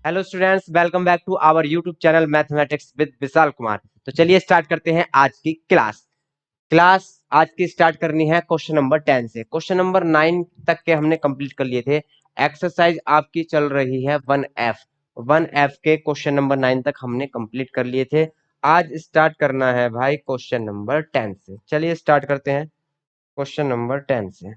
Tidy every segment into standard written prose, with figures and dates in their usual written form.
Hello students, welcome back to our YouTube channel mathematics with Vishal Kumar. तो चलिए start करते हैं आज की क्लास आज की स्टार्ट करनी है क्वेश्चन नंबर 10 से। क्वेश्चन नंबर 9 तक के हमने कंप्लीट कर लिए थे। एक्सरसाइज आपकी चल रही है 1F के क्वेश्चन नंबर 9 तक हमने कंप्लीट कर लिए थे। आज स्टार्ट करना है भाई क्वेश्चन नंबर 10 से। चलिए स्टार्ट करते हैं क्वेश्चन नंबर 10 से।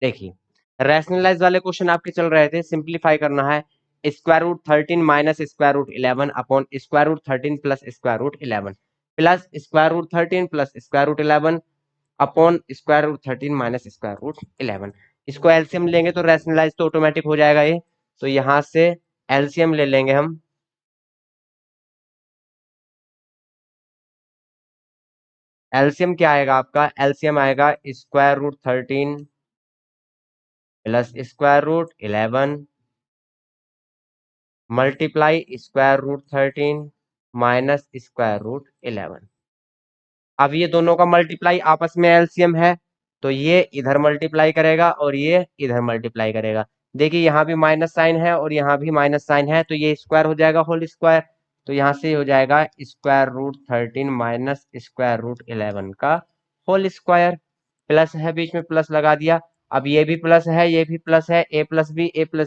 देखिए, रैशनलाइज वाले क्वेश्चन आपके चल रहे थे। सिंप्लीफाई करना है। Square root 13 minus square root 11 upon square root 13 plus square root 11 plus square root 13 plus square root 11 upon square root 13 minus square root 11। इसको एलसीएम लेंगे तो रैशनलाइज तो ऑटोमेटिक हो जाएगा ये। तो यहां से एलसीएम ले लेंगे हम। एलसीएम क्या आएगा आपका? एलसीएम आएगा square root 13 plus square root 11 multiply square root 13 minus square root 11। अब ये दोनों का मल्टीप्लाई आपस में एलसीएम है, तो ये इधर मल्टीप्लाई करेगा और ये इधर मल्टीप्लाई करेगा। देखिए यहाँ भी माइनस साइन है और यहाँ भी माइनस साइन है, तो ये स्क्वायर हो जाएगा होल स्क्वायर। तो यहाँ से हो जाएगा square root 13 minus square root 11 का होल स्क्वायर। प्लस है, बीच में प्लस लगा दिया। अब ये भी प्लस है, ये भी प्लस है, ए प्लस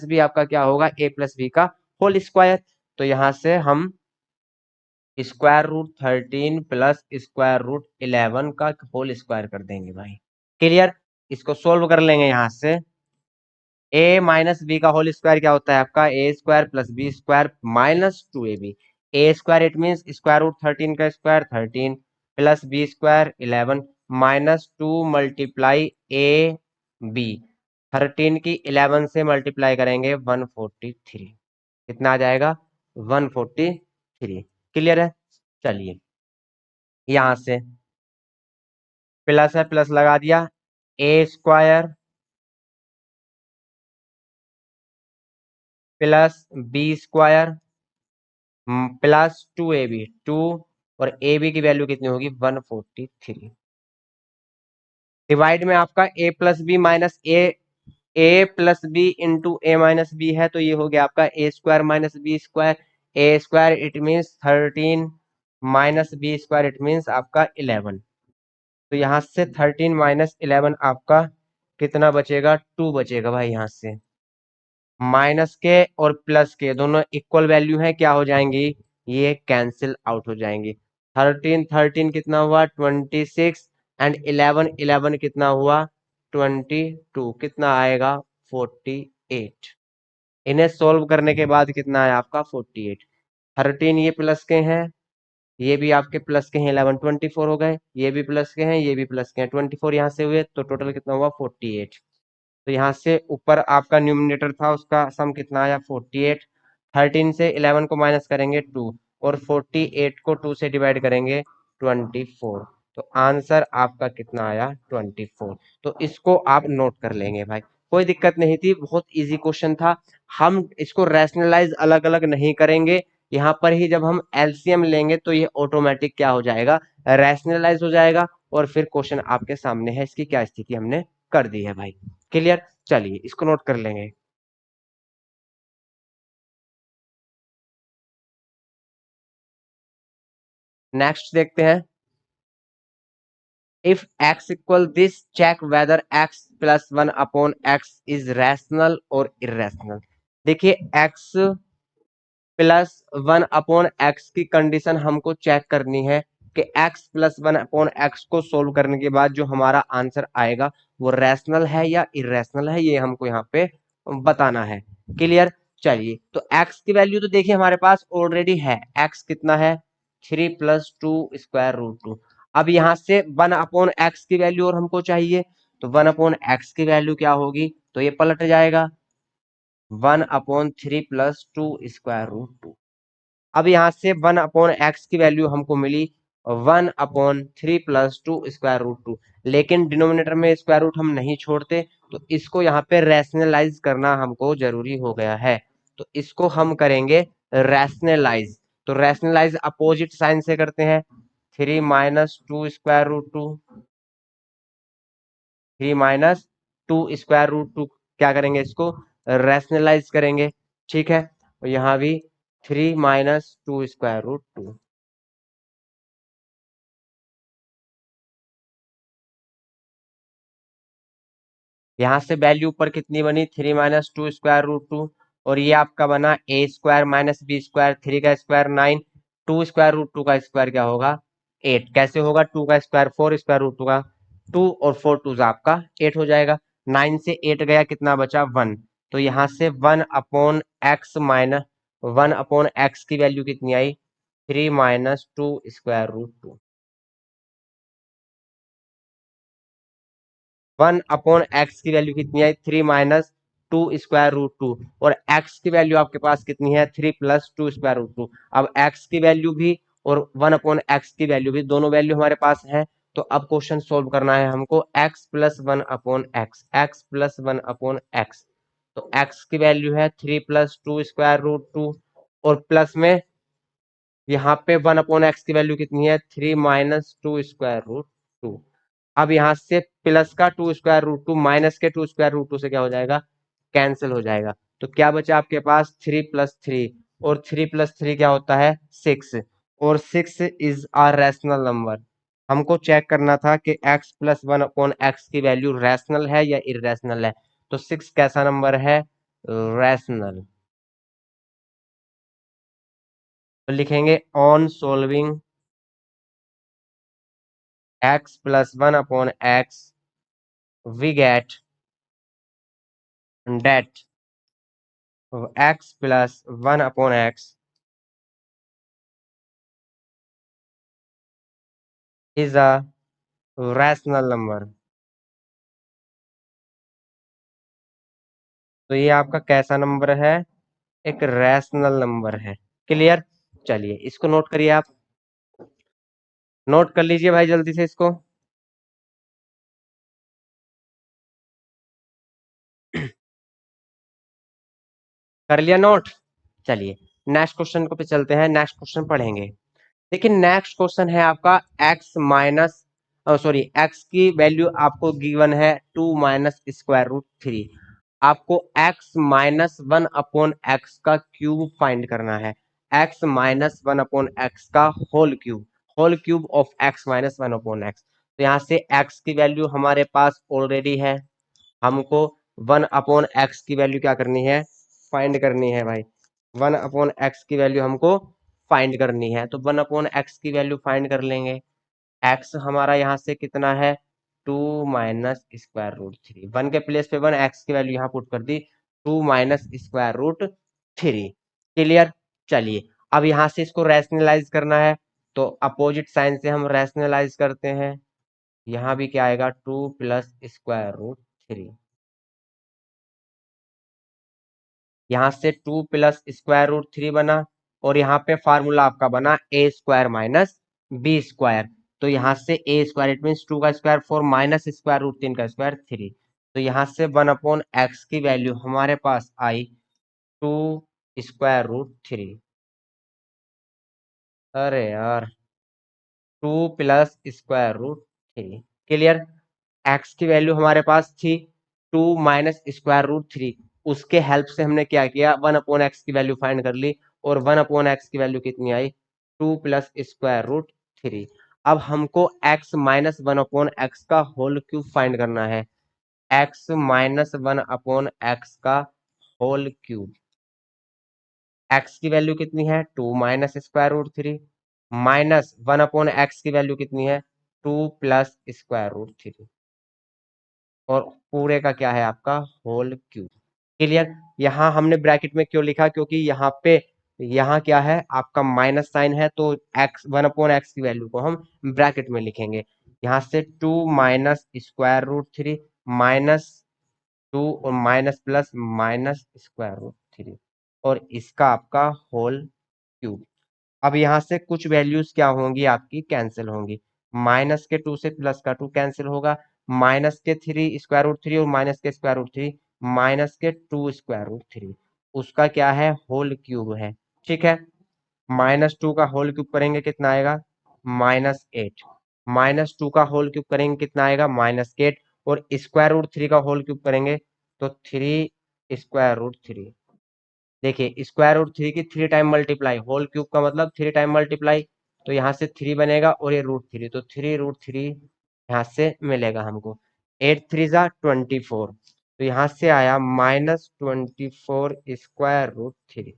बी आपका क्या होगा? ए प्लस बी का होल स्क्वायर। तो यहाँ से हम square root 13 plus square root 11 का होल स्क्वायर कर देंगे भाई। क्लियर? इसको सोल्व कर लेंगे यहाँ से। ए माइनस बी का होल स्क्वायर क्या होता है आपका? A square plus B square minus 2ab। A square it mean square root 13 का square 13 plus B square 11 minus 2 multiply A B. 13 की 11 से मल्टीप्लाई करेंगे 143। कितना आ जाएगा? 143। क्लियर है? चलिए यहां से प्लस है, प्लस लगा दिया। A square plus B square plus 2ab, 2 और ए बी की वैल्यू कितनी होगी? 143। डिवाइड में आपका A plus B minus A plus B into A minus B है, तो ये हो गया आपका A square minus B square. A square it means 13 minus B square it means आपका 11। तो यहाँ से 13 माइनस 11 आपका कितना बचेगा? 2 बचेगा भाई। यहाँ से माइनस के और प्लस के दोनों इक्वल वैल्यू है, क्या हो जाएंगी? ये कैंसिल आउट हो जाएंगी। 13 13 कितना हुआ? 26 एंड 11 11 कितना हुआ? 22। कितना आएगा? 48। इन्हें सोल्व करने के बाद कितना है आपका? 48। 13 ये प्लस के हैं, ये भी आपके प्लस के हैं, 11 24 हो गए। ये भी प्लस के हैं, ये भी प्लस के हैं, 24 यहाँ से हुए, तो टोटल कितना हुआ? 48। तो यहाँ से ऊपर आपका न्यूमिनेटर था, उसका सम कितना आया? 48। 13 से 11 को माइनस करेंगे 2 और 48 को 2 से डिवाइड करेंगे 24। तो आंसर आपका कितना आया? 24। तो इसको आप नोट कर लेंगे भाई, कोई दिक्कत नहीं थी, बहुत इजी क्वेश्चन था। हम इसको रैशनलाइज अलग अलग नहीं करेंगे। यहाँ पर ही जब हम एलसीएम लेंगे तो ये ऑटोमेटिक क्या हो जाएगा? रैशनलाइज हो जाएगा। और फिर क्वेश्चन आपके सामने है, इसकी क्या स्थिति हमने कर दी है भाई। क्लियर? चलिए इसको नोट कर लेंगे। नेक्स्ट देखते हैं। If x equal this check whether x plus 1 upon x is rational और इरेशनल। देखिए x प्लस 1 अपॉन x की कंडीशन हमको चेक करनी है कि x प्लस 1 अपॉन x को सोल्व करने के बाद जो हमारा आंसर आएगा वो रैशनल है या इरेशनल है, ये हमको यहाँ पे बताना है। क्लियर? चलिए, तो x की वैल्यू तो देखिए हमारे पास ऑलरेडी है। x कितना है? 3 प्लस 2 स्क्वायर रूट 2। अब यहाँ से 1 अपॉन एक्स की वैल्यू और हमको चाहिए, तो 1 अपॉन एक्स की वैल्यू क्या होगी? तो ये पलट जाएगा 1/3 प्लस 2 स्क्वायर रूट 2। अब यहाँ से 1/x की वैल्यू हमको मिली 1/3 प्लस 2 स्क्वायर रूट 2। लेकिन डिनोमिनेटर में स्क्वायर रूट हम नहीं छोड़ते, तो इसको यहाँ पे रैशनलाइज करना हमको जरूरी हो गया है। तो इसको हम करेंगे रैशनलाइज। तो रैशनलाइज अपोजिट साइन से करते हैं। 3 - 2 स्क्वायर रूट 2, 3 - 2 स्क्वायर रूट 2 क्या करेंगे, इसको रैशनलाइज करेंगे। ठीक है, और यहाँ भी 3 - 2 स्क्वायर रूट 2। यहाँ से वैल्यू ऊपर कितनी बनी, 3 - 2 स्क्वायर रूट 2, और ये आपका बना a² - b², 3 का स्क्वायर 9, 2 स्क्वायर रूट 2 का स्क्वायर क्या होगा 8। कैसे होगा, 2 का स्क्वायर 4 स्क्वायर रूट 2 का 2, और 4 2 आपका 8 हो जाएगा। 9 से 8 गया, कितना बचा 1। तो यहाँ से 1/x की वैल्यू कितनी आई, 3 - 2 स्क्वायर रूट 2। 1/x की वैल्यू कितनी है, 3 - 2 स्क्वायर रूट 2, और x की वैल्यू आपके पास कितनी है, 3 + 2 स्क्वायर रूट 2। अब x की वैल्यू भी और 1/x की वैल्यू भी, दोनों वैल्यू हमारे पास है। तो अब क्वेश्चन सोल्व करना है हमको, x + 1/x। तो x की वैल्यू है 3 + 2 स्क्वायर रूट 2, और प्लस में यहाँ पे 1/x की वैल्यू कितनी है, 3 - 2 स्क्वायर रूट 2। अब यहाँ से प्लस का 2 स्क्वायर रूट 2 माइनस के 2 स्क्वायर रूट 2 से क्या हो जाएगा, कैंसिल हो जाएगा। तो क्या बचा आपके पास, 3 + 3, और 3 + 3 क्या होता है 6, और 6 इज आ रैशनल नंबर। हमको चेक करना था कि x + 1/x की वैल्यू रैशनल है या इरेशनल है। तो 6 कैसा नंबर है, रैशनल। तो लिखेंगे on solving x + 1/x we get that x + 1/x is a rational number। तो ये आपका कैसा नंबर है, एक रैशनल नंबर है। क्लियर, चलिए इसको नोट करिए आप, नोट कर लीजिए भाई जल्दी से इसको। कर लिया नोट, चलिए नेक्स्ट क्वेश्चन को पे चलते हैं, नेक्स्ट क्वेश्चन पढ़ेंगे। देखिए नेक्स्ट क्वेश्चन है आपका x माइनस, सॉरी x की वैल्यू आपको गिवन है 2 - स्क्वायर रूट 3। आपको x - 1/x का क्यूब फाइंड करना है, x - 1/x का whole cube of x - 1/x। तो यहाँ से x की वैल्यू हमारे पास ऑलरेडी है, हमको 1/x की वैल्यू क्या करनी है, फाइंड करनी है भाई। 1/x की वैल्यू हमको फाइंड करनी है, तो 1/x की वैल्यू फाइंड कर लेंगे। x हमारा यहाँ से कितना है, 2 - स्क्वायर रूट 3। 1 के प्लेस पे 1, x की वैल्यू यहाँ पुट कर दी, 2 - स्क्वायर रूट 3। क्लियर, चलिए अब यहाँ से इसको रैशनलाइज करना है, तो अपोजिट साइन से हम रैशनलाइज करते हैं। यहाँ भी क्या आएगा, 2 + स्क्वायर रूट 3। यहाँ से 2 + स्क्वायर रूट 3 बना, और यहाँ पे फार्मूला आपका बना a² - b²। तो यहाँ से a² इट मीन 2 का स्क्वायर 4 - स्क्वायर रूट 3 का स्क्वायर 3। तो यहाँ से 1/x की वैल्यू हमारे पास आई 2 √3। अरे यार, 2 + स्क्वायर रूट 3। क्लियर, x की वैल्यू हमारे पास थी 2 - स्क्वायर रूट 3, उसके हेल्प से हमने क्या किया, 1/x की वैल्यू फाइंड कर ली, और 1/x की वैल्यू कितनी आई, 2 + स्क्वायर रूट 3। अब हमको x - 1/x का होल क्यूब फाइंड करना है, x - 1/x का होल क्यूब। x की वैल्यू कितनी है, 2 - स्क्वायर रूट 3, माइनस 1/x की वैल्यू कितनी है, 2 + स्क्वायर रूट 3, और पूरे का क्या है आपका होल क्यूब। क्लियर, यहाँ हमने ब्रैकेट में क्यों लिखा, क्योंकि यहाँ पे यहाँ क्या है आपका माइनस साइन है, तो x 1/x की वैल्यू को हम ब्रैकेट में लिखेंगे। यहाँ से 2 - स्क्वायर रूट 3 -2, और माइनस प्लस -स्क्वायर रूट 3, और इसका आपका होल क्यूब। अब यहाँ से कुछ वैल्यूज क्या होंगी आपकी, कैंसिल होंगी। माइनस के 2 से प्लस का 2 कैंसिल होगा, -3 स्क्वायर रूट 3 और -स्क्वायर रूट 3, -2 स्क्वायर रूट 3, उसका क्या है, होल क्यूब है। ठीक है, -2 का होल क्यूब करेंगे कितना आएगा, -8। -2 का होल क्यूब करेंगे कितना आएगा, -8, और स्क्वायर रूट 3 का होल क्यूब करेंगे तो 3 स्क्वायर रूट 3। देखिए स्क्वायर रूट 3 की 3 टाइम मल्टीप्लाई, होल क्यूब का मतलब 3 टाइम मल्टीप्लाई, तो यहाँ से 3 बनेगा और ये √3, तो 3√3 यहाँ से मिलेगा हमको। 8 3 = 24, तो यहाँ से आया -24 स्क्वायर रूट 3।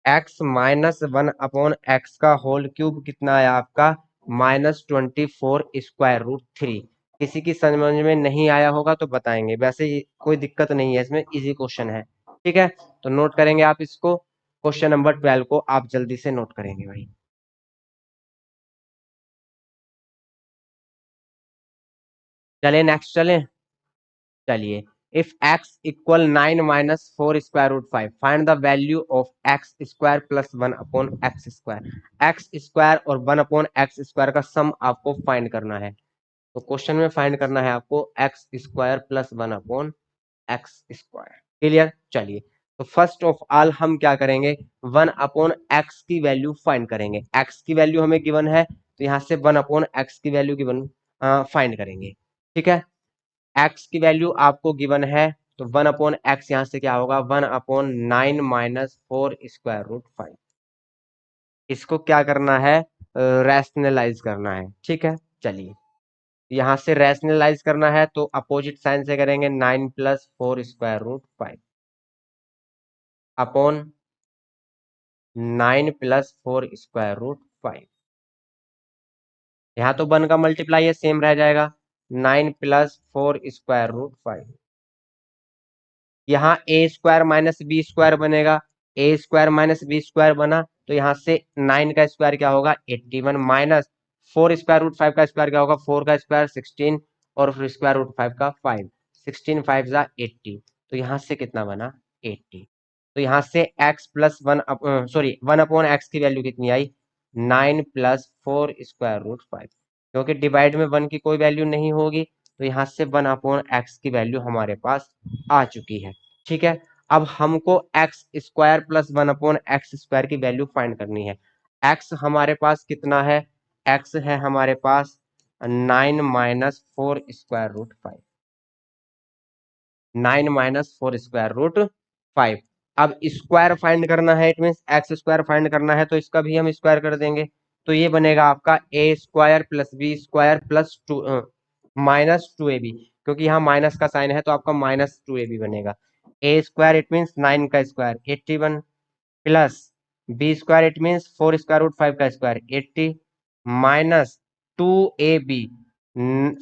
x-1/x का होल क्यूब कितना आया आपका, -24 स्क्वायर रूट 3। किसी की समझ में नहीं आया होगा तो बताएंगे, वैसे कोई दिक्कत नहीं है इसमें, इजी क्वेश्चन है। ठीक है, तो नोट करेंगे आप इसको, क्वेश्चन नंबर 12 को आप जल्दी से नोट करेंगे भाई। चले नेक्स्ट चले, चलिए। If x equal 9 - 4 square root 5, find the value of x square plus 1/x square. X square और 1/x स्क्वायर का सम आपको फाइंड करना है। तो क्वेश्चन में फाइंड करना है आपको x square plus 1/x square. Clear, चलिए। तो फर्स्ट ऑफ ऑल हम क्या करेंगे, 1/x की वैल्यू फाइंड करेंगे। x की वैल्यू हमें गिवन है, तो यहाँ से 1/x की वैल्यू गिवन फाइंड करेंगे। ठीक है, x की वैल्यू आपको गिवन है, तो 1/x यहाँ से क्या होगा, 1/9 - 4 स्क्वायर रूट 5। इसको क्या करना है, रैशनलाइज करना है। ठीक है, चलिए। यहाँ से रैशनलाइज करना है तो अपोजिट साइन से करेंगे, 9 + 4 square root 5 upon 9 + 4 square root 5। यहाँ तो 1 का मल्टीप्लाई है, सेम रह जाएगा, 9 + 4 स्क्वायर रूट 5। यहाँ a² - b² बनेगा, a² - b² बना, तो यहाँ से 9 का स्क्वायर क्या होगा, 81, माइनस 4 स्क्वायर रूट 5 का स्क्वायर क्या होगा, 4 का स्क्वायर 16, और फिर स्क्वायर रूट 5 का 5, 16 5 = 80, तो यहाँ से कितना बना, 80। तो यहाँ से x प्लस 1, सॉरी 1/x की वैल्यू कितनी आई, 9 + 4 स्क्वायर रूट 5, क्योंकि डिवाइड में 1 की कोई वैल्यू नहीं होगी, तो यहाँ से 1/x की वैल्यू हमारे पास आ चुकी है। ठीक है, अब हमको x square plus 1/x square की वैल्यू फाइंड करनी है। एक्स हमारे पास कितना है, एक्स है हमारे पास 9 - 4 स्क्वायर रूट 5, 9 - 4 स्क्वायर रूट 5। अब स्क्वायर फाइंड करना है, it mean x square find करना है, तो इसका भी हम स्क्वायर कर देंगे, तो ये बनेगा आपका a² + b² + 2 -2ab, क्योंकि यहाँ माइनस का साइन है तो आपका -2ab बनेगा। a² इट मीन 9 का square 81, plus b² it mean 4 square root 5 का square 80, minus 2ab,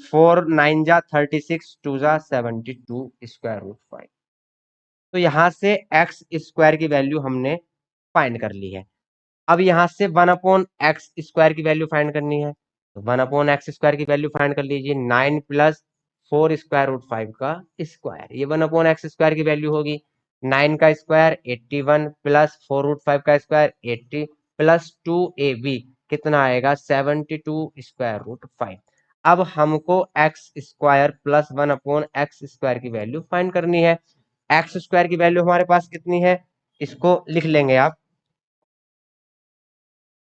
4 9 = 36, 2 = 72 square root 5। तो यहाँ से एक्स स्क्वायर की वैल्यू हमने फाइंड कर ली है। अब यहाँ से 1/x स्क्वायर की वैल्यू फाइंड करनी है, तो 1/x स्क्वायर की वैल्यू फाइंड कर लीजिए, 9 + 4 स्क्वायर रूट 5 का स्क्वायर, ये 1/x स्क्वायर की वैल्यू होगी। 9 का स्क्वायर 81, प्लस 4 रूट 5 का स्क्वायर 80, प्लस 2ab कितना आएगा, 72 स्क्वायर रूट 5। अब हमको x square plus 1/x square की वैल्यू फाइंड करनी है। एक्स स्क्वायर की वैल्यू हमारे पास कितनी है, इसको लिख लेंगे आप,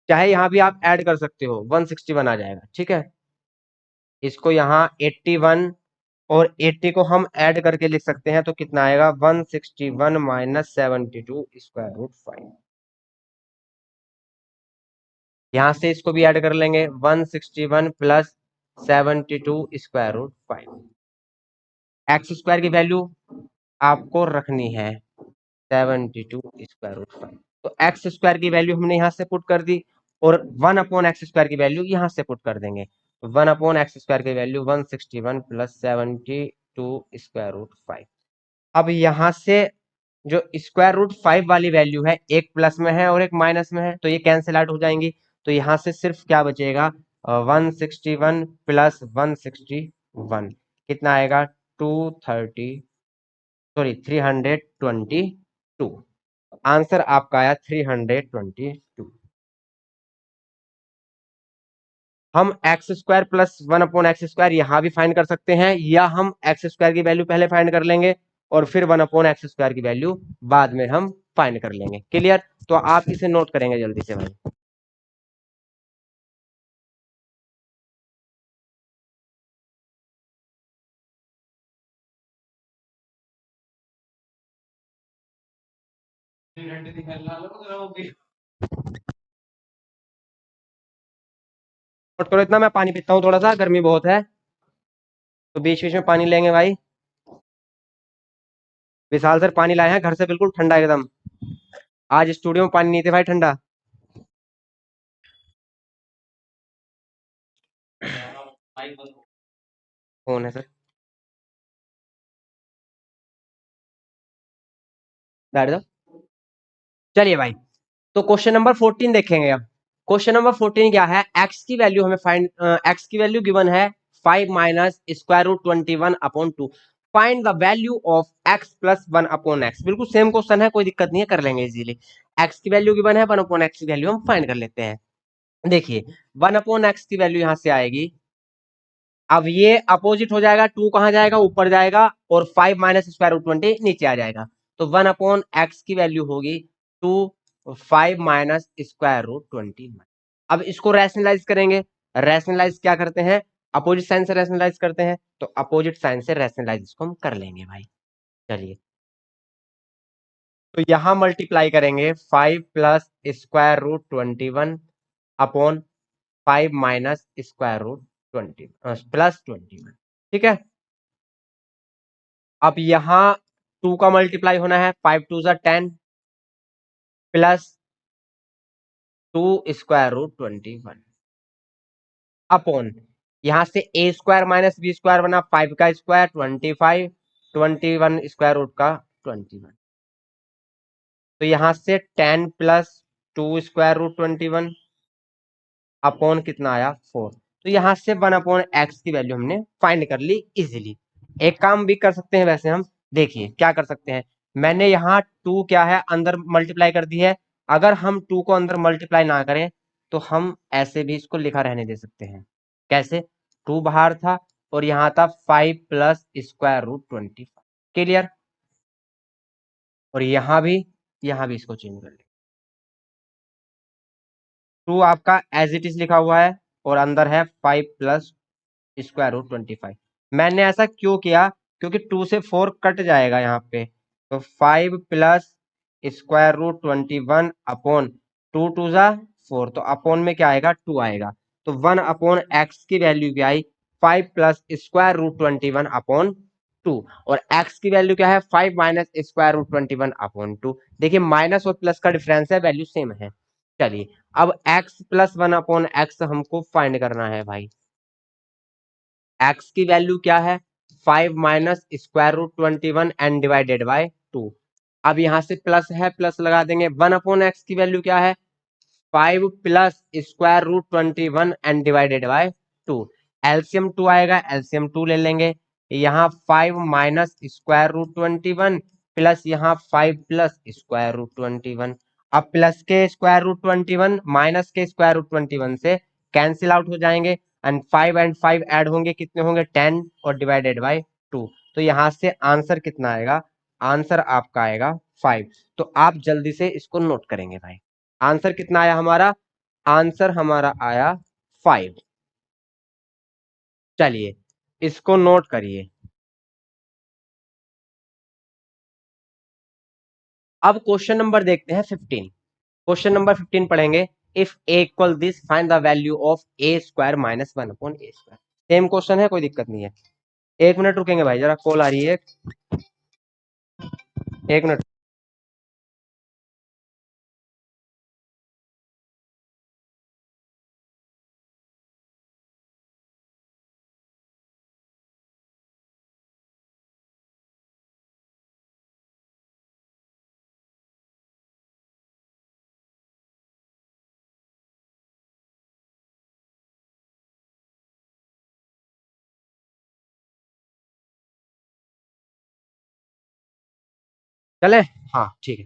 चाहे यहाँ भी आप ऐड कर सकते हो, 161 आ जाएगा। ठीक है, इसको यहाँ 81 और 80 को हम ऐड करके लिख सकते हैं, तो कितना आएगा, 161 - 72 स्क्वायर रूट 5। यहाँ से इसको भी ऐड कर लेंगे, 161 plus 72 square root 5। X square की वैल्यू आपको रखनी है 72 स्क्वायर रूट 5, तो एक्स स्क्वायर की वैल्यू हमने यहाँ से पुट कर दी, और 1/x स्क्वायर की वैल्यू यहाँ से पुट कर देंगे, तो 1/x स्क्वायर की वैल्यू 161 प्लस 72 स्क्वायर रूट 5। अब यहाँ से जो स्क्वायर रूट 5 वाली वैल्यू है, एक प्लस में है और एक माइनस में है, तो ये कैंसिल आउट हो जाएंगी, तो यहाँ से सिर्फ क्या बचेगा, 161 प्लस 161 कितना आएगा, 230, सॉरी 322। आंसर आपका आया 322। हम x square plus 1/x square यहाँ भी फाइंड कर सकते हैं, या हम एक्स स्क्वायर की वैल्यू पहले फाइंड कर लेंगे और फिर 1/x स्क्वायर की वैल्यू बाद में हम फाइंड कर लेंगे। क्लियर, तो आप इसे नोट करेंगे जल्दी से भाई। नोट करो इतना, मैं पानी पीता हूँ, थोड़ा सा गर्मी बहुत है, तो बीच बीच में पानी लेंगे भाई। विशाल सर पानी लाए हैं घर से, बिल्कुल ठंडा एकदम। आज स्टूडियो में पानी नहीं थे भाई, ठंडा। कौन है सर? बैठ जाओ। चलिए भाई, तो क्वेश्चन नंबर 14 देखेंगे अब। क्वेश्चन नंबर 14 क्या है? एक्स की वैल्यू हमें फाइंड, एक्स की वैल्यू गिवन है 5 minus square root 21 upon 2। Find the value of x plus 1 upon x. बिल्कुल सेम क्वेश्चन है, कोई दिक्कत नहीं है, कर लेंगे इजीली। एक्स की वैल्यू गिवन है, 1 अपॉन एक्स की वैल्यू हम फाइंड कर लेते हैं। देखिए, 1 अपॉन एक्स की वैल्यू यहां से आएगी। अब ये अपोजिट हो जाएगा, 2 कहां जाएगा? ऊपर जाएगा, और 5 माइनस स्क्वायर रूट 20 नीचे आ जाएगा। तो 1 अपॉन एक्स की वैल्यू होगी 2, 5 माइनस स्क्वायर रूट 20। अब इसको रैशनलाइज करेंगे। रैशनलाइज क्या करते हैं? अपोजिट साइन से रैशनलाइज करते हैं, तो अपोजिट साइन से रैशनलाइज इसको हम कर लेंगे भाई। चलिए, तो यहां मल्टीप्लाई करेंगे 5 plus square root 21 upon 5 minus square root 20 plus 21। ठीक है। अब यहां 2 का मल्टीप्लाई होना है, 5 टू ज़ा 10 प्लस 2 स्क्वायर रूट 21 अपॉन, यहां से A square minus B square बना 5 का स्क्वायर 25, 21 स्क्वायर रूट का 21। तो यहां से 10 प्लस 2 स्क्वायर रूट 21 अपॉन कितना आया 4। तो यहां से 1 अपॉन एक्स की वैल्यू हमने फाइंड कर ली इजीली। एक काम भी कर सकते हैं वैसे हम, देखिए क्या कर सकते हैं। मैंने यहाँ 2 क्या है अंदर मल्टीप्लाई कर दी है। अगर हम 2 को अंदर मल्टीप्लाई ना करें, तो हम ऐसे भी इसको लिखा रहने दे सकते हैं। कैसे? 2 बाहर था, और यहाँ था 5 प्लस स्क्वायर रूट 20। क्लियर? और यहाँ भी इसको चेंज कर ले। 2 आपका एज इट इज लिखा हुआ है, और अंदर है 5 प्लस स्क्वायर रूट 25। मैंने ऐसा क्यों किया? क्योंकि 2 से 4 कट जाएगा यहाँ पे, तो 5 plus square root 21 upon 2 two जा 4, तो अपॉन में क्या आएगा? 2 आएगा। तो 1 अपॉन एक्स की वैल्यू क्या आई? 5 प्लस स्क्वायर रूट 21 अपॉन 2। और एक्स की वैल्यू क्या है? 5 माइनस स्क्वायर रूट 21 अपॉन 2। देखिए, माइनस और प्लस का डिफरेंस है, वैल्यू सेम है। चलिए, अब x प्लस 1 अपॉन एक्स हमको फाइंड करना है भाई। x की वैल्यू क्या है? 5 minus square root 21 and divided by 2। अब यहां से प्लस है, प्लस लगा देंगे। 1 अपॉन एक्स की वैल्यू क्या है? 5 plus square root 21 and divided by 2। LCM 2 आएगा, एलसीएम 2 ले लेंगे। यहाँ 5 माइनस स्क्वायर रूट 21 प्लस यहाँ 5 प्लस स्क्वायर रूट 21। अब प्लस के स्क्वायर रूट 21 माइनस के स्क्वायर रूट 21 से कैंसिल आउट हो जाएंगे, एंड 5 ऐड होंगे, कितने होंगे? 10, और डिवाइडेड बाय 2। तो यहां से आंसर कितना आएगा? आंसर आपका आएगा 5। तो आप जल्दी से इसको नोट करेंगे भाई। आंसर कितना आया हमारा? आंसर हमारा आया 5। चलिए, इसको नोट करिए। अब क्वेश्चन नंबर देखते हैं 15। क्वेश्चन नंबर 15 पढ़ेंगे। If A equal this find the value of A square minus 1 upon A square. Same question है, कोई दिक्कत नहीं है। एक मिनट रुकेंगे भाई, जरा कॉल आ रही है। एक मिनट। चले, हाँ ठीक है।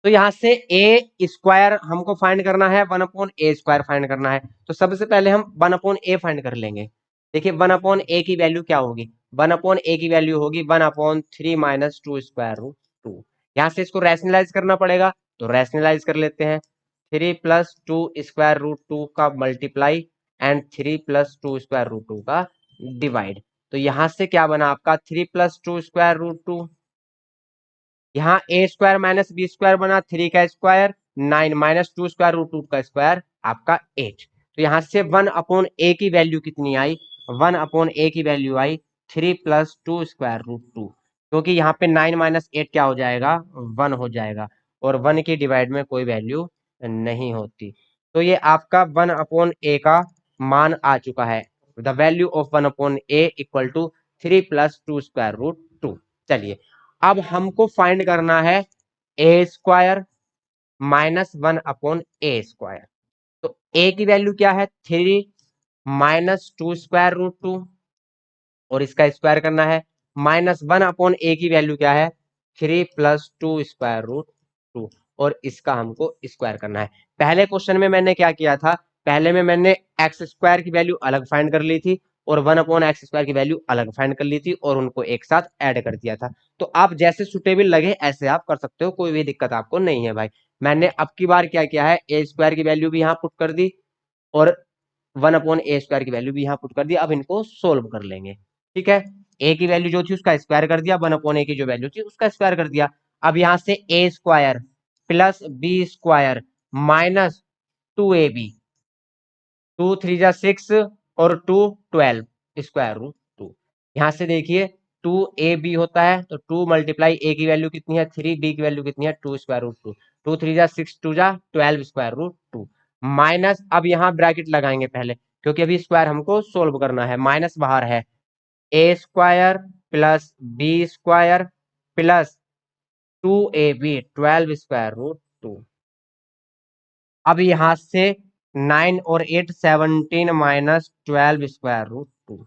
तो यहाँ से ए स्क्वायर हमको फाइंड करना है, 1 अपॉन ए स्क्वायर फाइंड करना है। तो सबसे पहले हम 1 अपॉन ए फाइंड कर लेंगे। देखिए, 1 अपॉन ए की वैल्यू क्या होगी? 1 अपॉन ए की वैल्यू होगी 1 अपॉन 3 माइनस 2 स्क्वायर रूट 2। यहाँ से इसको रैशनलाइज करना पड़ेगा, तो रैशनलाइज कर लेते हैं। 3 प्लस 2 स्क्वायर रूट 2 का multiply and 3 plus 2 square root 2 का डिवाइड। तो यहाँ से क्या बना आपका? 3 प्लस 2 स्क्वायर रूट 2 यहाँ ए स्क्वायर माइनस बी स्क्वायर बना 3 का स्क्वायर 9 माइनस 2 स्क्वायर रूट 2 का स्क्वायर आपका 8। तो यहाँ से 1/a की वैल्यू कितनी आई, 1/a की वैल्यू आई 3 प्लस 2 स्क्वायर रूट 2, क्योंकि यहाँ पे 9 माइनस 8 क्या हो जाएगा, 1 हो जाएगा, और 1 की डिवाइड में कोई वैल्यू नहीं होती। तो ये आपका 1/a का मान आ चुका है। The value of 1/a equal to 3 plus 2 square root 2। चलिए अब हमको फाइंड करना है A square minus 1/a square. तो ए की वैल्यू क्या है, 3 माइनस 2 स्क्वायर रूट 2, और इसका स्क्वायर करना है। -1/a की वैल्यू क्या है, 3 प्लस 2 स्क्वायर रूट 2, और इसका हमको स्क्वायर करना है। पहले क्वेश्चन में मैंने क्या किया था, पहले में मैंने एक्स स्क्वायर की वैल्यू अलग फाइंड कर ली थी और 1/x स्क्वायर की वैल्यू अलग फाइंड कर ली थी और उनको एक साथ ऐड कर दिया था। तो आप जैसे सुटेबल लगे ऐसे आप कर सकते हो, कोई भी दिक्कत आपको नहीं है भाई। मैंने अब की बार क्या किया है, ए स्क्वायर की वैल्यू भी यहाँ पुट कर दी और 1/a स्क्वायर की वैल्यू भी यहाँ पुट कर दिया। अब इनको सोल्व कर लेंगे, ठीक है। ए की वैल्यू जो थी उसका स्क्वायर कर दिया, 1/a की जो वैल्यू थी उसका स्क्वायर कर दिया। अब यहाँ से A square plus B square minus 2ab, 2 3 जा 6 और 2 12 स्क्वायर रूट 2। यहाँ से देखिए 2ab होता है तो 2 मल्टीप्लाई ए की वैल्यू कितनी है 3, बी की वैल्यू कितनी है 2 स्क्वायर रूट 2, 2 3 जा 6, 2 जा 12 स्क्वायर रूट 2 माइनस। अब यहाँ ब्रैकेट लगाएंगे पहले, क्योंकि अभी स्क्वायर हमको सोल्व करना है, माइनस बाहर है, A square plus B square plus 2ab 12 square root 2। अब यहां से 9 और 8 17 माइनस 12 स्क्वायर रूट 2।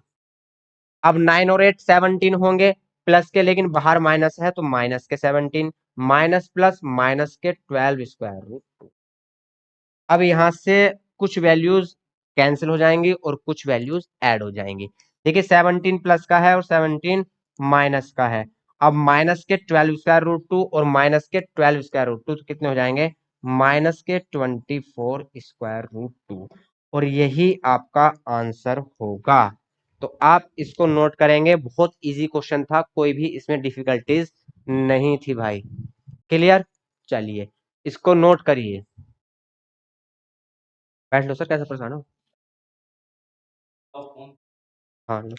अब 9 और 8 17 होंगे प्लस के, लेकिन बाहर माइनस है तो माइनस के 17, माइनस प्लस माइनस के 12 स्क्वायर रूट 2। अब यहां से कुछ वैल्यूज कैंसिल हो जाएंगी और कुछ वैल्यूज ऐड हो जाएंगी। देखिए 17 प्लस का है और 17 माइनस का है। अब माइनस के 12 स्क्वायर रूट 2 और माइनस के 12 स्क्वायर रूट 2 तो कितने हो जाएंगे, माइनस के 24 स्क्वायर रूट 2, और यही आपका आंसर होगा। तो आप इसको नोट करेंगे, बहुत इजी क्वेश्चन था, कोई भी इसमें डिफिकल्टीज नहीं थी भाई। क्लियर, चलिए इसको नोट करिए। बैठ लो सर, कैसे परेशान हो। हाँ लो।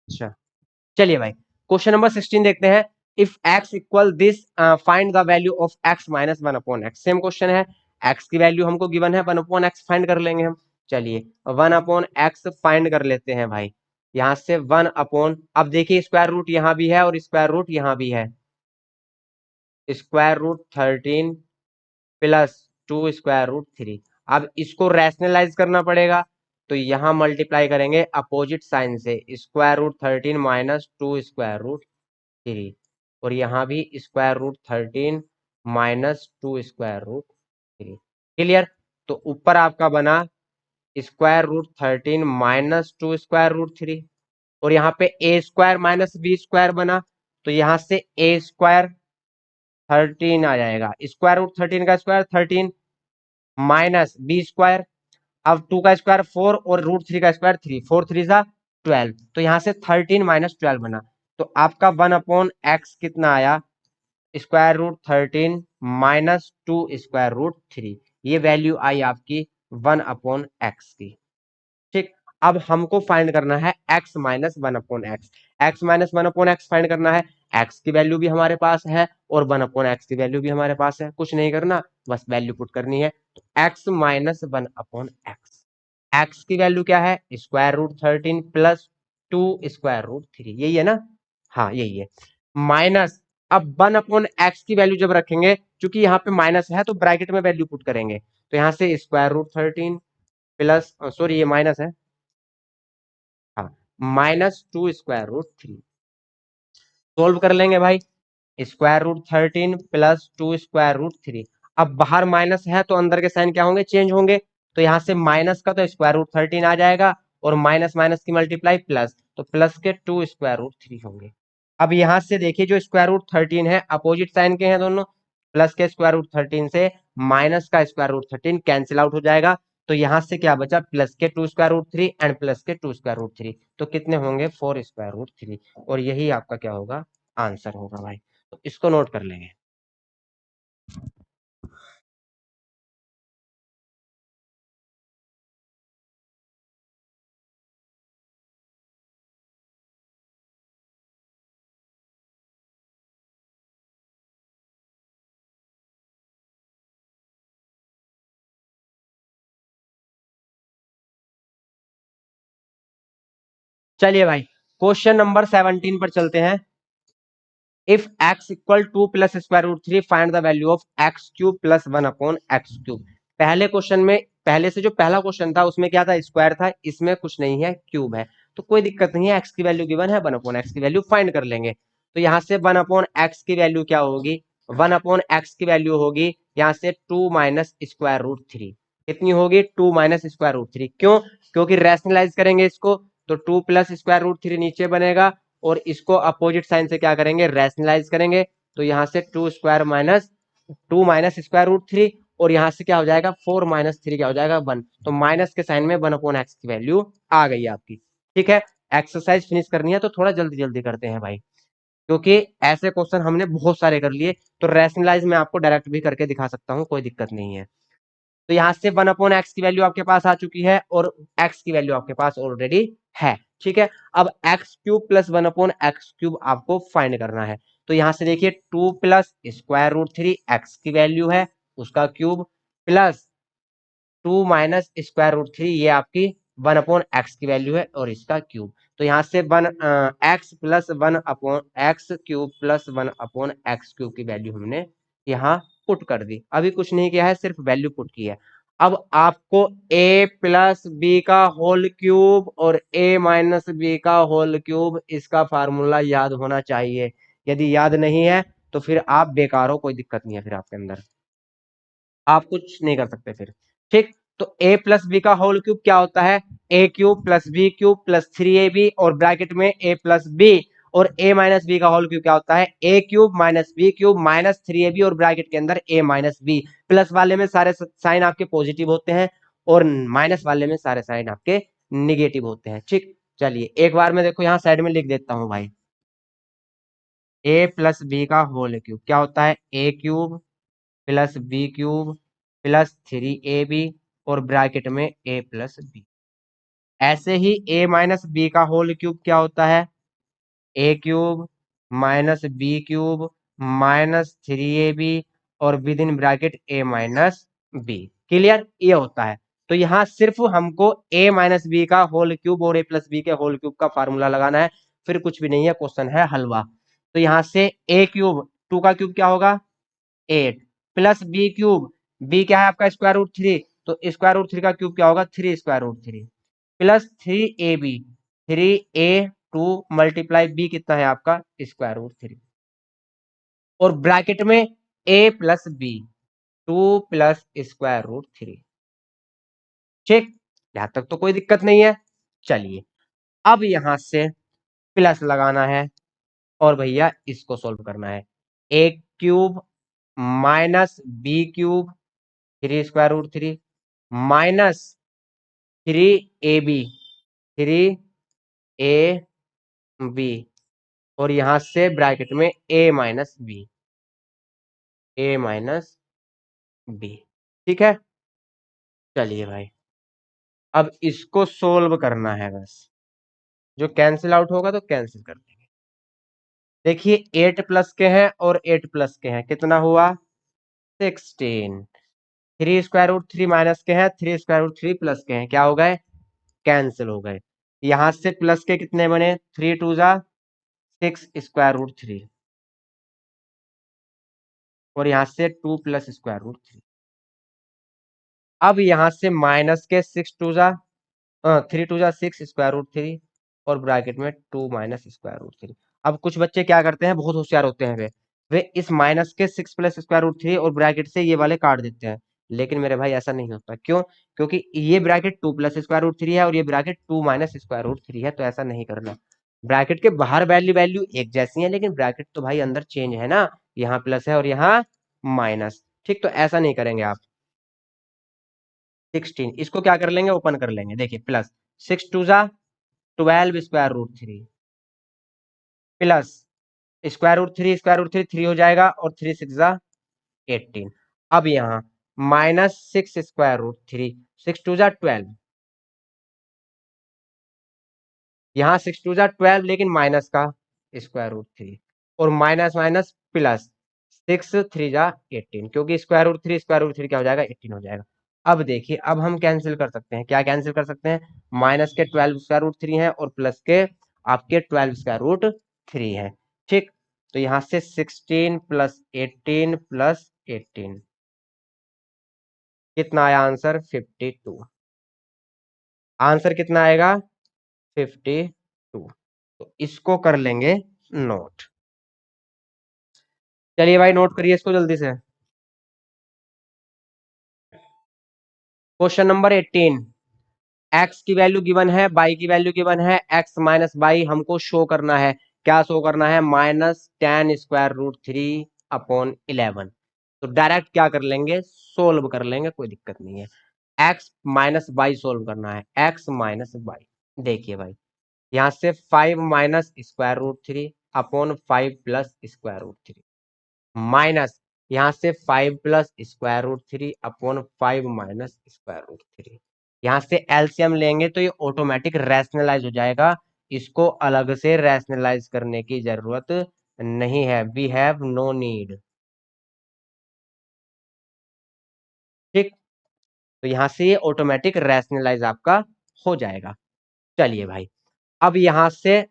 अच्छा चलिए भाई, क्वेश्चन नंबर 16 देखते हैं। If x equal this find the value of x minus 1/x। Same question है, x की वैल्यू हमको गिवन है, 1/x फाइंड कर लेंगे हम। चलिए 1/x फाइंड कर लेते हैं भाई। यहाँ से 1 अब देखिए स्क्वायर रूट यहाँ भी है और स्क्वायर रूट यहाँ भी है, square root 13 plus 2 square root 3। अब इसको रैशनलाइज करना पड़ेगा, तो यहां मल्टीप्लाई करेंगे अपोजिट साइन से, square root 13 minus 2 square root 3, और यहाँ भी square root 13 minus 2 square root 3। Clear, तो ऊपर आपका बना square root 13 minus 2 square root 3, और यहाँ पे a square minus B square बना, तो यहाँ से ए स्क्वायर 13 आ जाएगा, स्क्वायर रूट 13 का स्क्वायर 13 माइनस बी स्क्वायर, अब 2 का स्क्वायर 4 और रूट 3 का स्क्वायर 3, 4 3 जा 12, तो यहाँ से 13 माइनस 12 बना। तो आपका 1/x कितना आया, square root 13 minus 2 square root 3, ये वैल्यू आई आपकी 1/x की। ठीक, अब हमको फाइंड करना है x minus 1/x। x minus 1/x find करना है, x की वैल्यू भी हमारे पास है और 1/x की वैल्यू भी हमारे पास है, कुछ नहीं करना, बस वैल्यू पुट करनी है। तो x माइनस 1/x, x की वैल्यू क्या है, square root 13 plus 2 square root 3, यही है ना, हाँ यही है, माइनस। अब 1/x की वैल्यू जब रखेंगे, क्योंकि यहाँ पे माइनस है तो ब्रैकेट में वैल्यू पुट करेंगे, तो यहाँ से स्क्वायर रूट 13 प्लस, सॉरी ये माइनस है, हाँ, माइनस 2 स्क्वायर रूट 3। सोल्व कर लेंगे भाई, square root 13 plus 2 square root 3। अब बाहर माइनस है तो अंदर के साइन क्या होंगे, चेंज होंगे, तो यहाँ से माइनस का तो स्क्वायर रूट 13 आ जाएगा और माइनस माइनस की मल्टीप्लाई प्लस, तो प्लस के 2 स्क्वायर रूट 3 होंगे। अब यहाँ से देखिए जो स्क्वायर रूट 13 है अपोजिट साइन के हैं दोनों, प्लस के स्क्वायर रूट 13 से माइनस का स्क्वायर रूट 13 कैंसिल आउट हो जाएगा, तो यहां से क्या बचा, प्लस के 2√3 एंड प्लस के 2√3, तो कितने होंगे 4√3, और यही आपका क्या होगा, आंसर होगा भाई। तो इसको नोट कर लेंगे। चलिए भाई, क्वेश्चन नंबर 17 पर चलते हैं। If x equal 2 plus square root 3 find the value of x cube plus 1 upon x cube. पहले क्वेश्चन में, पहले से जो पहला क्वेश्चन था उसमें क्या था, स्क्वायर था, इसमें कुछ नहीं है, क्यूब है, तो कोई दिक्कत नहीं है, एक्स की वैल्यू गिवन है, 1 अपॉन एक्स की वैल्यू फाइंड कर लेंगे। तो यहाँ से 1 अपॉन एक्स की वैल्यू क्या होगी, 1 अपॉन एक्स की वैल्यू होगी यहाँ से 2 माइनस स्क्वायर रूट 3। कितनी होगी, 2 माइनस स्क्वायर रूट 3। क्यों, क्योंकि रैशनलाइज करेंगे इसको, तो 2 प्लस स्क्वायर रूट 3 नीचे बनेगा, और इसको अपोजिट साइन से क्या करेंगे, रैशनलाइज करेंगे, तो यहाँ से 2 माइनस स्क्वायर रूट 3, और यहाँ से क्या हो जाएगा, 4 माइनस 3 क्या हो जाएगा, 1। तो माइनस के साइन में 1 अपॉन एक्स की वैल्यू आ गई आपकी। ठीक है, एक्सरसाइज फिनिश करनी है तो थोड़ा जल्दी जल्दी करते हैं भाई, क्योंकि ऐसे क्वेश्चन हमने बहुत सारे कर लिए, तो रैशनलाइज में आपको डायरेक्ट भी करके दिखा सकता हूँ, कोई दिक्कत नहीं है। तो यहाँ से 1 अपॉन एक्स की वैल्यू आपके पास आ चुकी है, और एक्स की वैल्यू आपके पास ऑलरेडी है। ठीक है, अब x cube plus 1 upon x cube आपको फाइंड करना है। तो यहाँ से देखिए 2 प्लस स्क्वायर रूट 3 एक्स की वैल्यू है, उसका cube, plus 2 minus square root 3 ये आपकी 1 अपॉन एक्स की वैल्यू है, और इसका क्यूब। तो यहाँ से 1 x plus 1 upon x cube plus 1 upon x cube की वैल्यू हमने यहाँ पुट कर दी। अभी कुछ नहीं किया है, सिर्फ वैल्यू पुट की है। अब आपको a प्लस बी का होल क्यूब और a माइनस बी का होल क्यूब, इसका फार्मूला याद होना चाहिए। यदि याद नहीं है तो फिर आप बेकार हो, कोई दिक्कत नहीं है फिर आपके अंदर, आप कुछ नहीं कर सकते फिर। ठीक, तो a प्लस बी का होल क्यूब क्या होता है, a cube plus B cube plus 3ab, और ब्रैकेट में a प्लस बी, और a माइनस बी का होल क्यूब क्या होता है, a cube minus B cube minus 3ab, और ब्रैकेट के अंदर a माइनस बी। प्लस वाले में सारे साइन आपके पॉजिटिव होते हैं, और माइनस वाले में सारे साइन आपके निगेटिव होते हैं। ठीक, चलिए एक बार मैं देखो यहाँ साइड में लिख देता हूँ भाई, a प्लस बी का होल क्यूब क्या होता है, a cube plus B cube plus 3ab, और ब्रैकेट में a प्लस बी। ऐसे ही a माइनस बी का होल क्यूब क्या होता है, a cube minus B cube minus 3ab, और within bracket a minus B. Clear, ये होता है। तो यहाँ सिर्फ हमको a माइनस बी का होल क्यूब और a प्लस बी के होल क्यूब का फार्मूला लगाना है, फिर कुछ भी नहीं है, क्वेश्चन है हलवा। तो यहाँ से a क्यूब, 2 का क्यूब क्या होगा 8, प्लस बी क्यूब, बी क्या है आपका स्क्वायर रूट 3, तो स्क्वायर रूट 3 का क्यूब क्या होगा 3 square root 3, plus 3ab, 3a2 multiply B कितना है आपका स्क्वायर रूट 3, और ब्रैकेट में a plus B, 2 plus square root 3। ठीक, यहां तक तो कोई दिक्कत नहीं है। चलिए अब यहां से प्लस लगाना है, और भैया इसको सोल्व करना है। a cube minus B cube 3 square root 3 minus 3ab, 3ab, और यहां से ब्रैकेट में a minus B, a minus B. ठीक है, चलिए भाई अब इसको सोल्व करना है बस, जो कैंसिल आउट होगा तो कैंसिल कर देंगे। देखिए 8 प्लस के हैं और 8 प्लस के हैं, कितना हुआ 16। 3 स्क्वायर रूट 3 माइनस के हैं, 3 स्क्वायर रूट 3 प्लस के हैं, क्या हो गए, कैंसिल हो गए। यहां से प्लस के कितने बने, 3 टू जा 6 स्क्वायर रूट 3, और यहां से 2 प्लस स्क्वायर रूट 3। अब यहां से माइनस के 6 टू जा 3 टू जा 6 स्क्वायर रूट 3, और ब्रैकेट में 2 माइनस स्क्वायर रूट 3। अब कुछ बच्चे क्या करते हैं, बहुत होशियार होते हैं वे इस माइनस के 6 प्लस स्क्वायर रूट 3 और ब्रैकेट से ये वाले काट देते हैं। लेकिन मेरे भाई ऐसा नहीं होता, क्यों, क्योंकि ये ब्रैकेट 2 प्लस स्क्वायर रूट 3 है, और ये ब्रैकेट 2 माइनस स्क्वायर रूट 3 है, तो ऐसा नहीं करना। ब्रैकेट के बाहर वैल्यू वैल्यू एक जैसी है, लेकिन ब्रैकेट तो भाई अंदर चेंज है ना, यहाँ प्लस है और यहाँ माइनस। ठीक, तो ऐसा नहीं करेंगे आप। 16, इसको क्या कर लेंगे, ओपन कर लेंगे, देखिए प्लस 6 2 जा 12 प्लस स्क्वायर रूट थ्री हो जाएगा और 3 6 जा 18। अब यहाँ -6 स्क्वायर रूट थ्री, 6 2 जा 12, यहाँ 6 2 जा 12 लेकिन माइनस का स्क्वायर रूट थ्री, और माइनस माइनस प्लस 6 3 जा 18, क्योंकि स्क्वायर रूट थ्री क्या हो जाएगा, 18 हो जाएगा। अब देखिए, अब हम कैंसिल कर सकते हैं, क्या कैंसिल कर सकते हैं, माइनस के 12 स्क्वायर रूट थ्री है और प्लस के आपके 12 स्क्वायर रूट थ्री है। ठीक, तो यहाँ से 16 + 18 + 18 कितना आया आंसर, 52। आंसर कितना आएगा, 52। तो इसको कर लेंगे नोट। चलिए भाई नोट करिए इसको जल्दी से। क्वेश्चन नंबर 18, एक्स की वैल्यू गिवन है, बाई की वैल्यू गिवन है, एक्स माइनस बाई हमको शो करना है। क्या शो करना है, -tan√3/11। तो डायरेक्ट क्या कर लेंगे, सोल्व कर लेंगे, कोई दिक्कत नहीं है। एक्स माइनस बाई सोल्व करना है, एक्स माइनस बाई। देखिए भाई, यहाँ से 5 - square root 3/5 + square root 3 minus यहाँ से 5 + square root 3/5 minus square root 3। यहाँ से एलसीएम लेंगे तो ये ऑटोमेटिक रैशनलाइज हो जाएगा, इसको अलग से रैशनलाइज करने की जरूरत नहीं है, वी हैव नो नीड। ठीक, तो यहाँ से ये ऑटोमेटिक रैशनलाइज आपका हो जाएगा। चलिए भाई, अब यहाँ से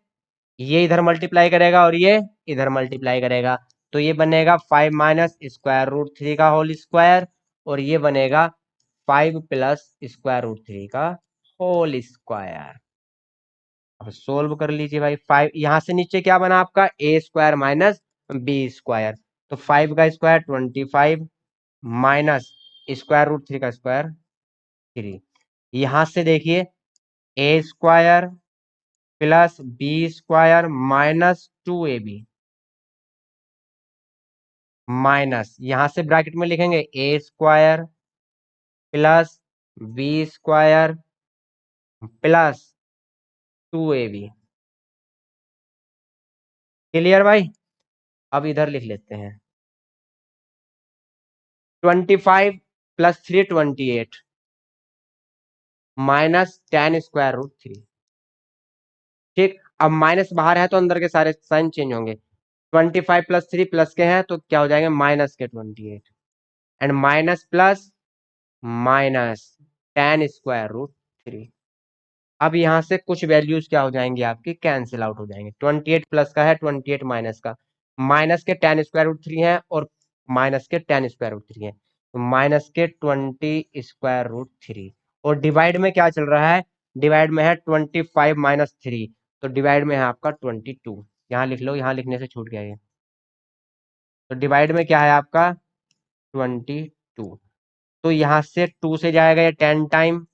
ये इधर मल्टीप्लाई करेगा और ये इधर मल्टीप्लाई करेगा, तो ये बनेगा 5 - स्क्वायर रूट 3 का होल स्क्वायर, और ये बनेगा 5 + स्क्वायर रूट 3 का होल स्क्वायर। अब सोल्व कर लीजिए भाई, 5 यहाँ से नीचे क्या बना आपका, a² - b², तो 5 का स्क्वायर 25 माइनस स्क्वायर रूट 3 का स्क्वायर 3। यहाँ से देखिए a² + b² -2ab माइनस, यहां से ब्रैकेट में लिखेंगे a² + b² +2ab। क्लियर भाई, अब इधर लिख लेते हैं, 25 + 3 28 -tan√3। ठीक, अब माइनस बाहर है तो अंदर के सारे साइन चेंज होंगे, 25 + 3 प्लस के हैं तो क्या हो जाएंगे, माइनस के 28, and minus plus minus tan√3। अब यहाँ से कुछ वैल्यूज क्या हो जाएंगी आपकी, कैंसिल आउट हो जाएंगे, 28 प्लस का है, 28 माइनस का, माइनस के tan√3 है और माइनस के tan√3 है, तो माइनस के 20√3, और डिवाइड में क्या चल रहा है, डिवाइड में है 25 - 3, तो डिवाइड में है आपका 22। यहाँ लिख लो, यहाँ लिखने से छूट गया ये, तो डिवाइड में क्या है आपका 22। तो यहाँ से 2 से जाएगा ये 10 टाइम,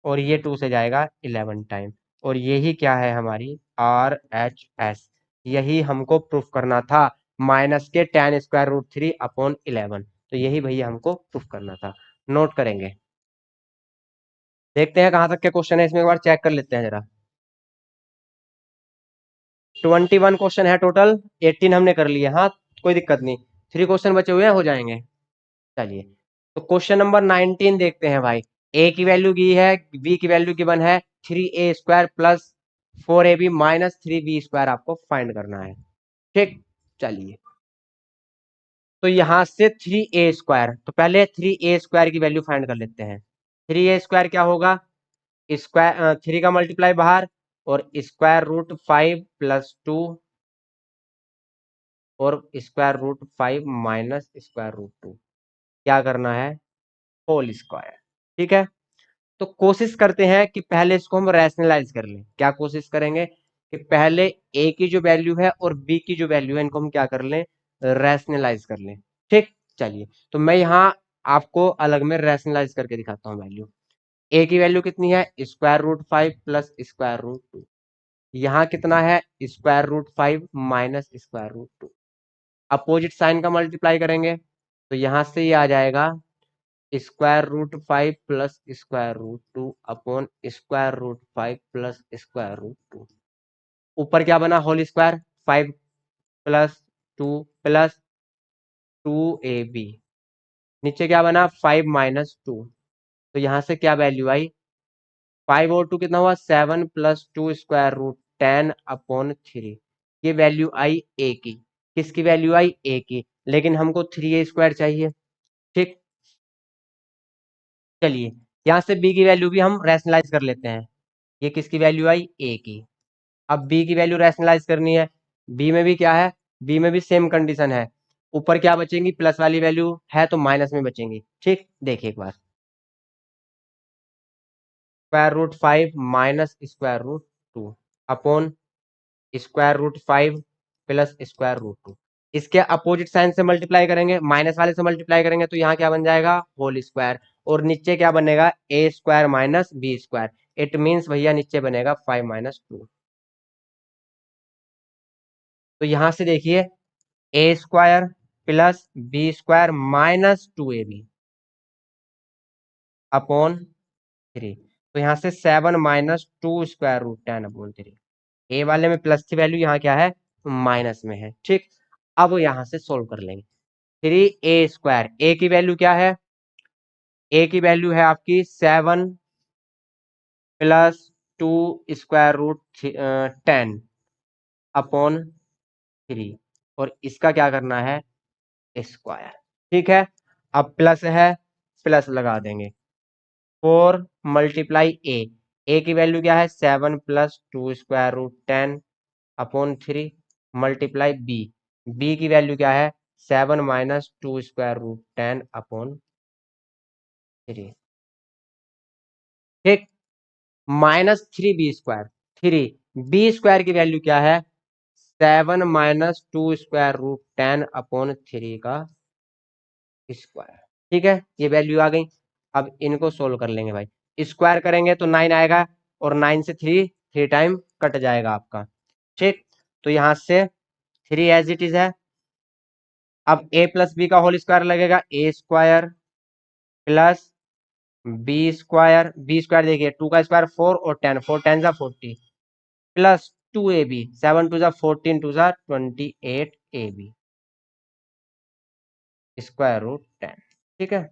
और ये 2 से जाएगा 11 टाइम, और यही क्या है हमारी RHS, यही हमको प्रूफ करना था, माइनस के tan√3/11, तो यही भैया हमको प्रूफ करना था। नोट करेंगे, देखते हैं कहां तक के क्वेश्चन है इसमें, एक बार चेक कर लेते हैं जरा। 21 क्वेश्चन है टोटल, 18 हमने कर लिए, हाँ कोई दिक्कत नहीं, 3 क्वेश्चन बचे हुए हैं, हो जाएंगे। चलिए, तो क्वेश्चन नंबर 19 देखते हैं भाई। ए की वैल्यू दी है, बी की वैल्यू गिवन है, 3a² + 4ab - 3b² आपको फाइंड करना है। ठीक, चलिए, तो यहां से 3a², तो पहले 3a² की वैल्यू फाइंड कर लेते हैं। 3a² क्या होगा, स्क्वायर 3 का मल्टीप्लाई बाहर, और √5 + 2 और √5 - √2, क्या करना है, होल स्क्वायर। ठीक है, तो कोशिश करते हैं कि पहले इसको हम रैशनलाइज कर लें। क्या कोशिश करेंगे कि पहले ए की जो वैल्यू है और बी की जो वैल्यू है इनको हम क्या कर लें, रैशनलाइज कर लें। ठीक, चलिए, तो मैं यहाँ आपको अलग में रैशनलाइज करके दिखाता हूँ वैल्यू। ए की वैल्यू कितनी है, √5 + √2, यहाँ कितना है, √5 - √2, अपोजिट साइन का मल्टीप्लाई करेंगे, तो यहाँ से ये आ जाएगा √5 प्लस √2 अपॉन √5 प्लस √2। ऊपर क्या बना whole square 5 plus 2 plus 2ab। नीचे क्या बना 5 माइनस 2। तो यहां से क्या वैल्यू आई 5 और 2 कितना हुआ 7 प्लस 2 √10 अपॉन 3। ये वैल्यू आई ए की। किसकी वैल्यू आई ए की, लेकिन हमको 3a² चाहिए। ठीक, चलिए यहां से बी की वैल्यू भी हम रैशनलाइज कर लेते हैं। ये किसकी वैल्यू आई ए की। अब बी की वैल्यू रैशनलाइज करनी है। बी में भी क्या है, बी में भी सेम कंडीशन है। ऊपर क्या बचेंगी प्लस वाली वैल्यू है तो माइनस में बचेंगी। ठीक, देखिए एक बार √5 माइनस √2 अपॉन √5 प्लस √2। इसके अपोजिट साइन से मल्टीप्लाई करेंगे, माइनस वाले से मल्टीप्लाई करेंगे तो यहाँ क्या बन जाएगा होल स्क्वायर। और नीचे क्या बनेगा a² minus b²। It means भैया नीचे बनेगा 5 माइनस 2। तो यहां से देखिए a² plus b² minus 2ab upon 3। तो यहां से 7 माइनस 2√10 अपॉन 3। ए वाले में प्लस की वैल्यू यहाँ क्या है माइनस में है। ठीक, अब यहां से सोल्व कर लेंगे। 3a², ए की वैल्यू क्या है, ए की वैल्यू है आपकी 7 प्लस 2√10 अपॉन 3। और इसका क्या करना है स्क्वायर। ठीक है, अब प्लस है प्लस लगा देंगे। 4 मल्टीप्लाई ए की वैल्यू क्या है 7 प्लस 2√10 अपॉन 3 मल्टीप्लाई बी की वैल्यू क्या है 7 माइनस 2√10 अपॉन 3। ठीक, -3b²। 3b² की वैल्यू क्या है 7 माइनस 2√10 अपॉन 3 का स्क्वायर। ठीक है, ये वैल्यू आ गई। अब इनको सोल्व कर लेंगे भाई। स्क्वायर करेंगे तो 9 आएगा और 9 से 3 टाइम कट जाएगा आपका। ठीक, तो यहां से 3 एज इट इज है। अब a प्लस बी का होल स्क्वायर लगेगा a² प्लस b² देखिए 2 का स्क्वायर 4 और 10, 4 10 जा 40 प्लस 2ab 7 2 जा 14 2 जा 28ab √10। ठीक है,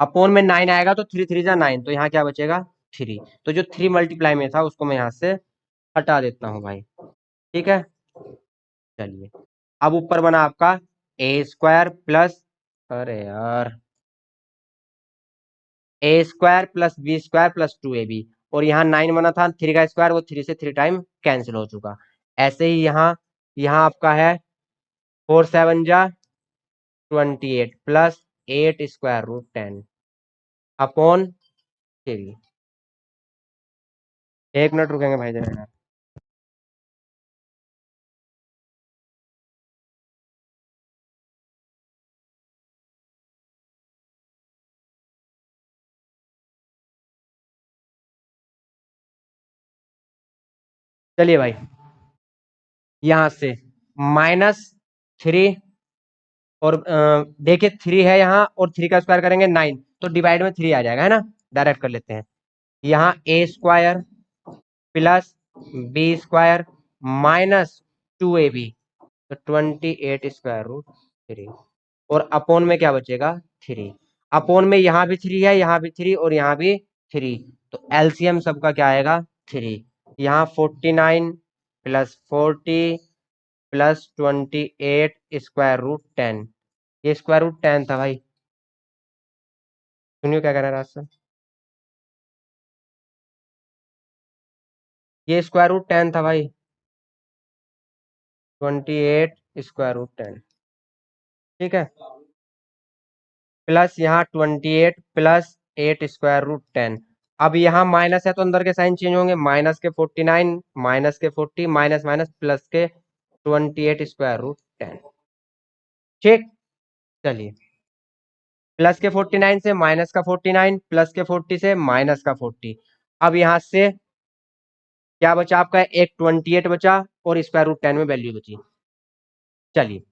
अपोन में 9 आएगा तो 3 3 जा 9, तो यहाँ क्या बचेगा 3। तो जो 3 मल्टीप्लाई में था उसको मैं यहाँ से हटा देता हूँ भाई। ठीक है, चलिए अब ऊपर बना आपका a² प्लस, अरे यार a² plus b² plus 2ab। और यहाँ 9 बना था 3 का स्क्वायर, वो 3 से 3 टाइम कैंसिल हो चुका। ऐसे ही यहाँ यहाँ आपका है 4 7 जा 28 प्लस 8√10 अपॉन 3। एक मिनट रुकेंगे भाई जरा। चलिए भाई, यहां से -3 और देखिए 3 है यहाँ और 3 का स्क्वायर करेंगे 9, तो डिवाइड में 3 आ जाएगा है ना। डायरेक्ट कर लेते हैं। यहाँ a² plus b² minus 2ab तो 28√3। और अपोन में क्या बचेगा 3। अपोन में यहाँ भी 3 है, यहाँ भी 3 और यहाँ भी 3, तो एलसीएम सबका क्या आएगा 3। यहाँ 49 प्लस 40 प्लस 28 √10। ये √10 था भाई। सुनिए क्या कह रहा है रास्ता, ये √10 था भाई 28 √10। ठीक है, प्लस यहाँ 28 प्लस 8 √10। अब यहाँ माइनस है तो अंदर के साइन चेंज होंगे, माइनस के 49 माइनस के 40 माइनस माइनस प्लस के 28 √10। ठीक, चलिए प्लस के 49 से माइनस का 49 प्लस के 40 से माइनस का 40। अब यहाँ से क्या बचा आपका एक 28 बचा और √10 में वैल्यू बची। चलिए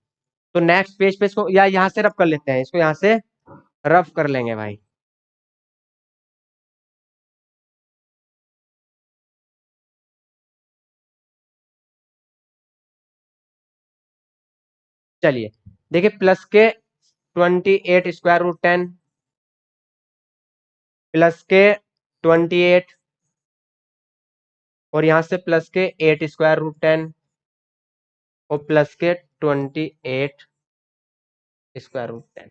तो नेक्स्ट पेज पे इसको या यहाँ से रब कर लेते हैं इसको यहाँ से रफ कर लेंगे भाई। चलिए देखिए, प्लस के 28 स्क्वायर रूट 10, प्लस के 28, और यहां से प्लस के 8 स्क्वायर रूट 10, और प्लस के 28 स्क्वायर रूट 10।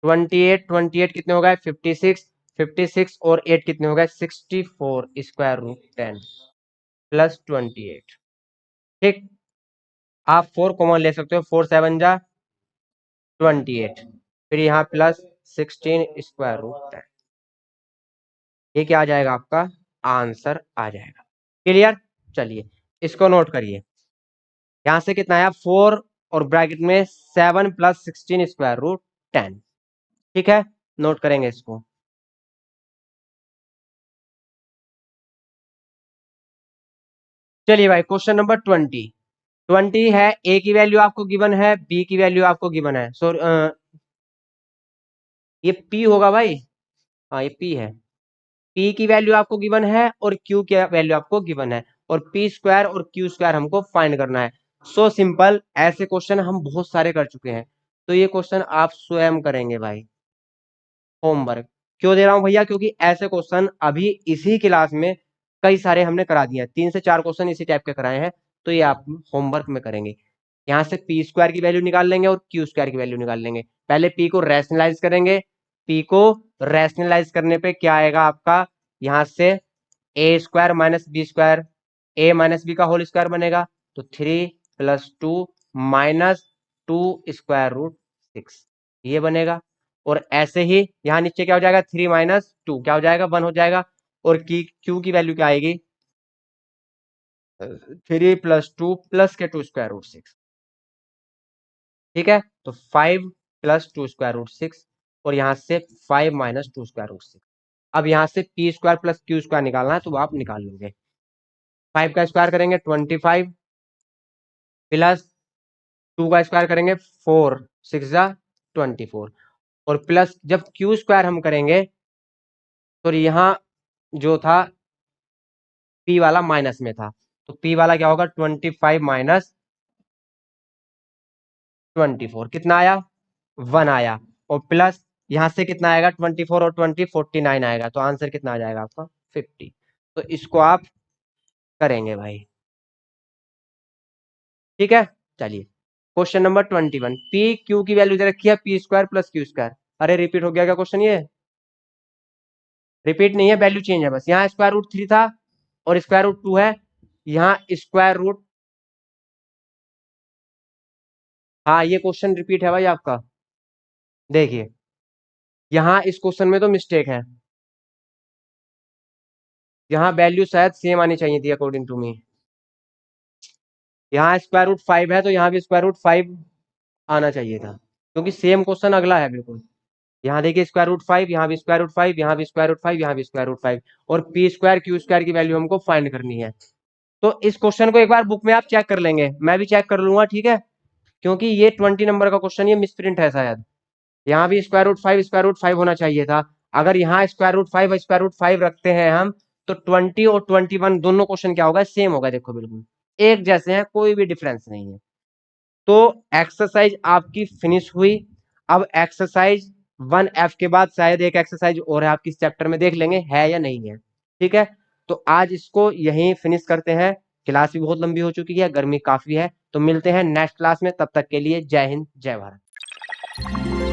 28 कितने हो गए? 56। 56 और 8 कितने हो गए? 64 स्क्वायर रूट 10 प्लस 28। ठीक, आप 4 कॉमन ले सकते हो, 4 7 जा 28, फिर यहाँ प्लस 16 स्क्वायर रूट 10। ये क्या आ जाएगा? आपका आंसर आ जाएगा। क्लियर? चलिए इसको नोट करिए। यहां से कितना आया? 4 और ब्रैकेट में 7 प्लस 16 स्क्वायर रूट 10। ठीक है, नोट करेंगे इसको। चलिए भाई, क्वेश्चन नंबर 20 है। ए की वैल्यू आपको गिवन है, बी की वैल्यू आपको गिवन है। सो ये पी होगा भाई। हाँ ये पी है। पी की वैल्यू आपको गिवन है और क्यू की वैल्यू आपको गिवन है, और पी स्क्वायर और क्यू स्क्वायर हमको फाइंड करना है। सो सिंपल, ऐसे क्वेश्चन हम बहुत सारे कर चुके हैं, तो ये क्वेश्चन आप स्वयं करेंगे भाई, होमवर्क। क्यों दे रहा हूं भैया? क्योंकि ऐसे क्वेश्चन अभी इसी क्लास में कई सारे हमने करा दिए हैं, 3 से 4 क्वेश्चन इसी टाइप के कराए हैं, तो ये आप होमवर्क में करेंगे। यहाँ से पी स्क्वायर की वैल्यू निकाल लेंगे और क्यू स्क्वायर की वैल्यू निकाल लेंगे। पहले पी को रैशनलाइज करेंगे। पी को रैशनलाइज करने पे क्या आएगा आपका? यहाँ से A square minus B square, A minus B का होल स्क्वायर बनेगा, तो 3 + 2 -2 स्क्वायर रूट 6 ये बनेगा। और ऐसे ही यहाँ नीचे क्या हो जाएगा? 3 - 2 क्या हो जाएगा? 1 हो जाएगा। और की क्यू की वैल्यू क्या आएगी? 3 + 2 प्लस के 2 स्क्वायर रूट 6। ठीक है, तो 5 + 2 स्क्वायर रूट 6, और यहाँ से 5 - 2 स्क्वायर रूट 6। अब यहाँ से P square plus Q square निकालना है, तो आप निकाल लोगे। 5 का स्क्वायर करेंगे 25, प्लस 2 का स्क्वायर करेंगे 4, 6 जा 24, और प्लस जब क्यू स्क्वायर हम करेंगे तो यहाँ जो था पी वाला माइनस में था, तो पी वाला क्या होगा? 25 - 24 कितना आया? 1 आया। और प्लस यहाँ से कितना आएगा? 24 और 20 49 आएगा, तो आंसर कितना आ जाएगा आपका? 50। तो इसको आप करेंगे भाई। ठीक है, चलिए क्वेश्चन नंबर 21। पी क्यू की वैल्यू दे रखी है P square plus Q square. अरे रिपीट हो गया क्या क्वेश्चन? ये रिपीट नहीं है, वैल्यू चेंज है बस। यहाँ स्क्वायर रूट 3 था और स्क्वायर रूट 2 है, यहाँ स्क्वायर रूट। हाँ ये क्वेश्चन रिपीट है भाई आपका। देखिए यहाँ इस क्वेश्चन में तो मिस्टेक है, यहाँ वैल्यू शायद सेम आनी चाहिए थी अकॉर्डिंग टू मी। यहाँ स्क्वायर रूट 5 है, तो यहाँ भी स्क्वायर रूट 5 आना चाहिए था, क्योंकि सेम क्वेश्चन अगला है बिल्कुल। यहाँ देखिए स्क्वायर रूट 5, यहाँ भी स्क्वायर रूट 5, यहाँ भी स्क्वायर रूट 5, यहाँ भी स्क्वायर रूट 5, और पी स्क्वायर क्यू स्क्वायर की वैल्यू हमको फाइंड करनी है। तो इस क्वेश्चन को एक बार बुक में आप चेक कर लेंगे, मैं भी चेक कर लूंगा, ठीक है? क्योंकि ये 20 नंबर का क्वेश्चन, ये मिसप्रिंट है शायद। यहाँ भी स्क्वायर रूट 5 होना चाहिए था। अगर यहाँ स्क्वायर रूट 5 रखते हैं हम, तो 20 और 21 दोनों क्वेश्चन क्या होगा? सेम होगा। देखो बिल्कुल एक जैसे हैं, कोई भी डिफरेंस नहीं है। तो एक्सरसाइज आपकी फिनिश हुई। अब एक्सरसाइज 1F के बाद शायद एक एक्सरसाइज और है आपकी, इस चैप्टर में देख लेंगे है या नहीं है। ठीक है, तो आज इसको यहीं फिनिश करते हैं। क्लास भी बहुत लंबी हो चुकी है, गर्मी काफी है, तो मिलते हैं नेक्स्ट क्लास में। तब तक के लिए जय हिंद, जय भारत।